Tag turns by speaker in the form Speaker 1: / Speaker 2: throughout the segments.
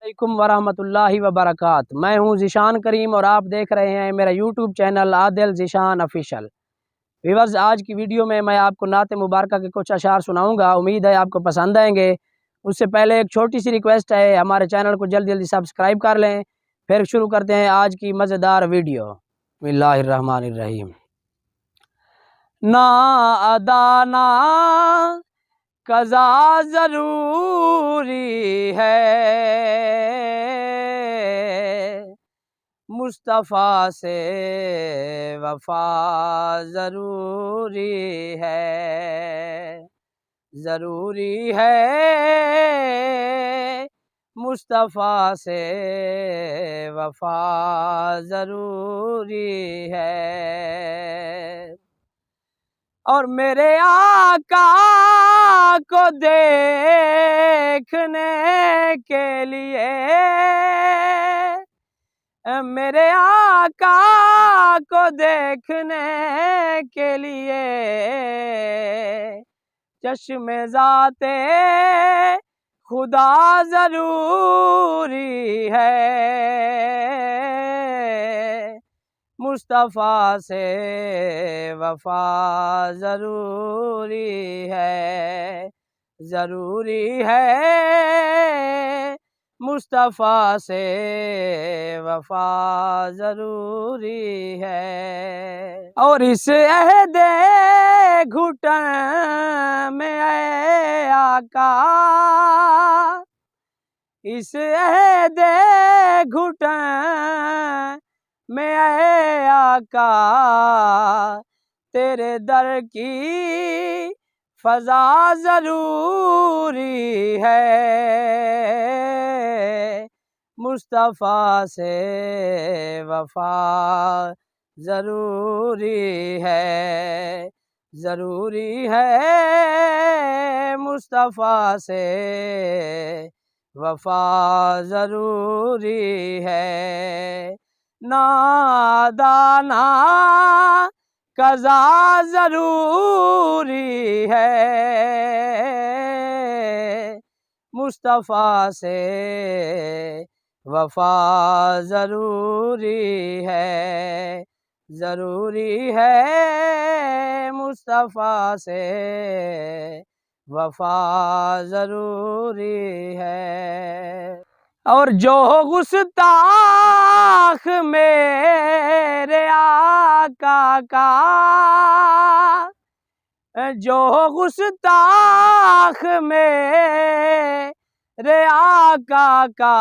Speaker 1: علیکم ورحمۃ اللہ وبرکاتہ۔ میں ہوں ذیشان کریم اور آپ دیکھ رہے ہیں میرا یوٹیوب چینل عادل ذیشان آفیشیل۔ ویورز، آج کی ویڈیو میں آپ کو نعت مبارکہ کے کچھ اشعار سناؤں گا، امید ہے آپ کو پسند آئیں گے۔ اس سے پہلے ایک چھوٹی سی ریکویسٹ ہے، ہمارے چینل کو جلدی سبسکرائب کر لیں۔ پھر شروع کرتے ہیں آج کی مزیدار ویڈیو۔ بسم اللہ الرحمن الرحیم۔ نا ادا نا قضا ضروری ہے، مصطفیٰ سے وفا ضروری ہے، ضروری ہے مصطفیٰ سے وفا ضروری ہے، اور میرے آقا کو دیکھنے کے لیے، میرے آقا کو دیکھنے کے لیے چشم ذات خدا ضروری ہے، مصطفیٰ سے وفا ضروری ہے، ضروری ہے مصطفیٰ سے وفا ضروری ہے، اور اس عہد گھٹن میں اے آقا، اس عہد گھٹن میں اے آقا، تیرے در کی فضا ضروری ہے، مصطفیٰ سے وفا ضروری ہے، ضروری ہے مصطفیٰ سے وفا ضروری ہے، نادا نا قضا ضروری ہے، مصطفیٰ سے وفا ضروری ہے، ضروری ہے مصطفیٰ سے وفا ضروری ہے، اور جو گستاخ میرے آقا کا، جو گستاخ میرے آقا کا،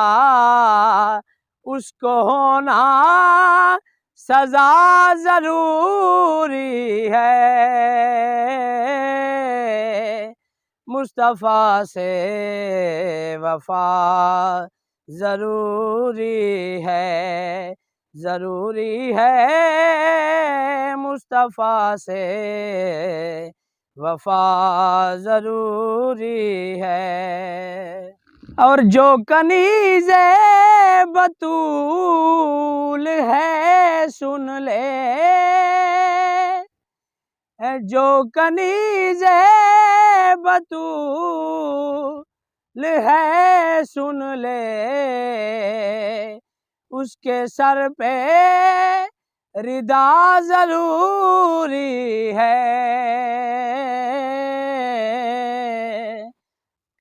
Speaker 1: اس کو ہونا سزا ضروری ہے، مصطفیٰ سے وفا ضروری ہے، ضروری ہے مصطفیٰ سے وفا ضروری ہے، اور جو کنیز بطول ہے سن لے، جو کنیز بطول ہے سن لے، اس کے سر پہ ردا ضروری ہے،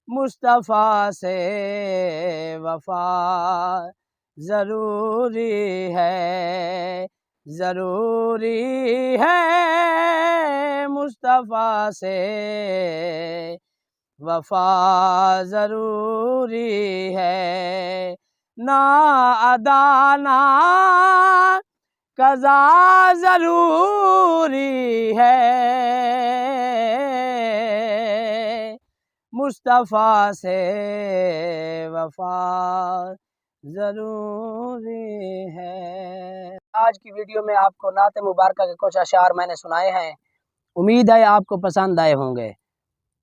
Speaker 1: مصطفیٰ سے وفا ضروری ہے، ضروری ہے مصطفیٰ سے وفا ضروری ہے، نا ادا نا قضا ضروری ہے، مصطفیٰ سے وفا ضروری ہے۔ آج کی ویڈیو میں آپ کو نعت مبارکہ کے کچھ اشعار میں نے سنائے ہیں، امید ہے آپ کو پسند آئے ہوں گے،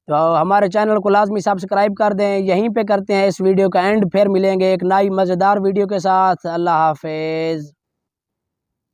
Speaker 1: تو ہمارے چینل کو لازمی سبسکرائب کر دیں۔ یہیں پہ کرتے ہیں اس ویڈیو کا اینڈ، پھر ملیں گے ایک نئی مزیدار ویڈیو کے ساتھ۔ اللہ حافظ۔